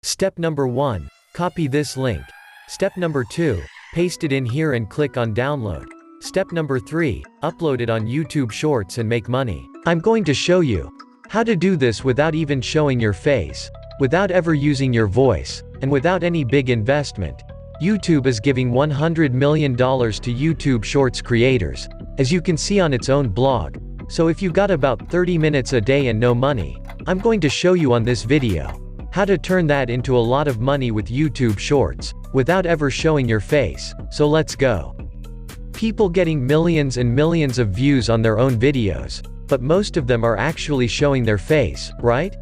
Step number 1. Copy this link. Step number 2. Paste it in here and click on download. Step number 3. Upload it on YouTube Shorts and make money. I'm going to show you how to do this without even showing your face, without ever using your voice, and without any big investment. YouTube is giving $100 million to YouTube Shorts creators, as you can see on its own blog. So if you got about 30 minutes a day and no money, I'm going to show you on this video how to turn that into a lot of money with YouTube Shorts, without ever showing your face. So let's go. People getting millions and millions of views on their own videos, but most of them are actually showing their face, right?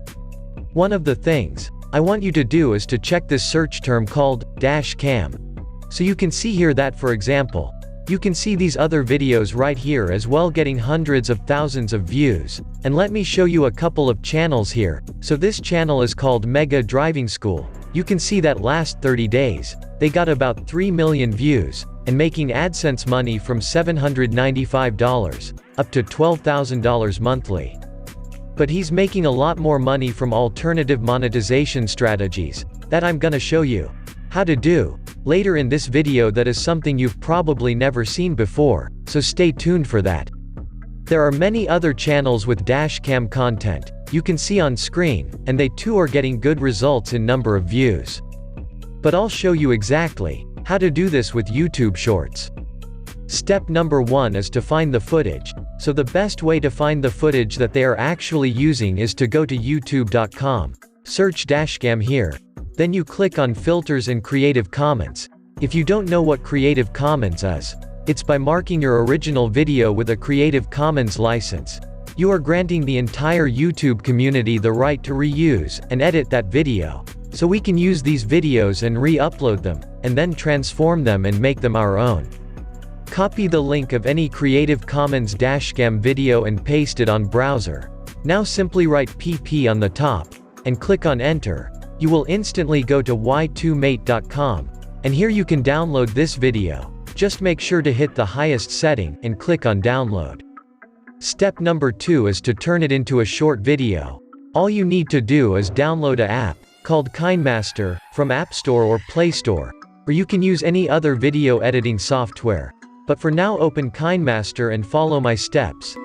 One of the things I want you to do is to check this search term called "cam." So you can see here that, for example, you can see these other videos right here as well getting hundreds of thousands of views. And let me show you a couple of channels here. So this channel is called Mega Driving School. You can see that last 30 days, they got about 3 million views, and making AdSense money from $795 up to $12,000 monthly. But he's making a lot more money from alternative monetization strategies that I'm gonna show you how to do later in this video. That is something you've probably never seen before, so stay tuned for that. There are many other channels with dashcam content you can see on screen, and they too are getting good results in number of views. But I'll show you exactly how to do this with YouTube Shorts. Step number 1 is to find the footage. So the best way to find the footage that they are actually using is to go to youtube.com, search dashcam here, then you click on Filters and Creative Commons. If you don't know what Creative Commons is, it's by marking your original video with a Creative Commons license. You are granting the entire YouTube community the right to reuse and edit that video, so we can use these videos and re-upload them, and then transform them and make them our own. Copy the link of any Creative Commons dashcam video and paste it on browser. Now simply write pp on the top, and click on enter. You will instantly go to y2mate.com, and here you can download this video. Just make sure to hit the highest setting, and click on download. Step number 2 is to turn it into a short video. All you need to do is download an app called KineMaster from App Store or Play Store, or you can use any other video editing software. But for now, open KineMaster and follow my steps.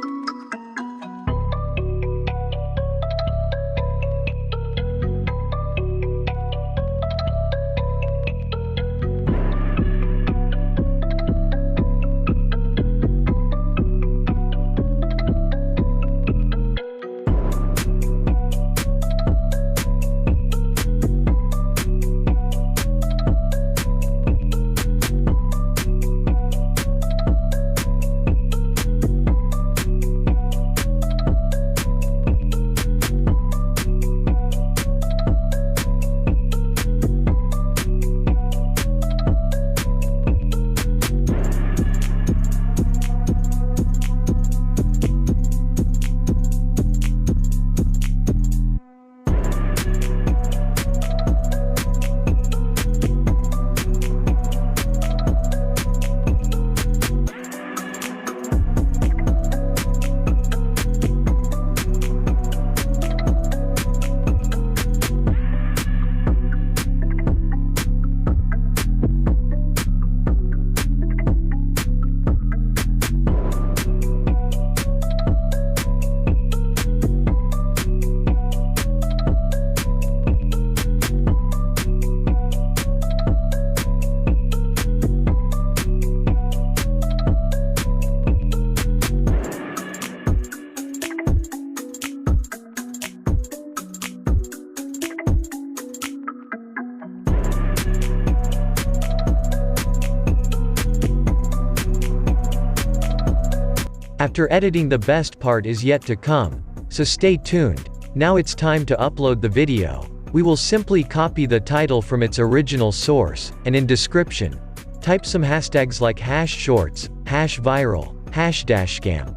After editing, the best part is yet to come, so stay tuned. Now it's time to upload the video. We will simply copy the title from its original source, and in description, type some hashtags like #shorts, #viral, #dashcam.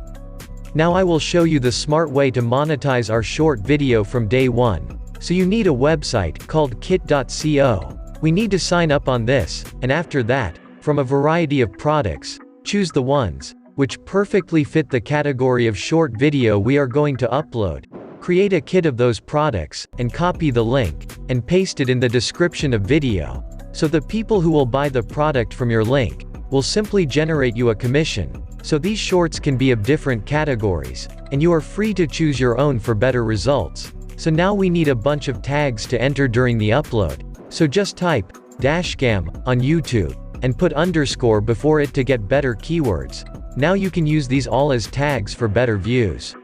Now I will show you the smart way to monetize our short video from day one. So you need a website called kit.co. We need to sign up on this, and after that, from a variety of products, choose the ones which perfectly fit the category of short video we are going to upload. Create a kit of those products, and copy the link, and paste it in the description of video. So the people who will buy the product from your link, will simply generate you a commission. So these shorts can be of different categories, and you are free to choose your own for better results. So now we need a bunch of tags to enter during the upload. So just type dashcam on YouTube and put underscore before it to get better keywords. Now you can use these all as tags for better views.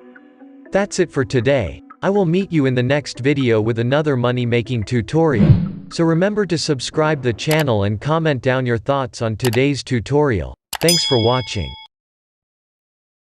That's it for today. I will meet you in the next video with another money-making tutorial. So remember to subscribe the channel and comment down your thoughts on today's tutorial. Thanks for watching.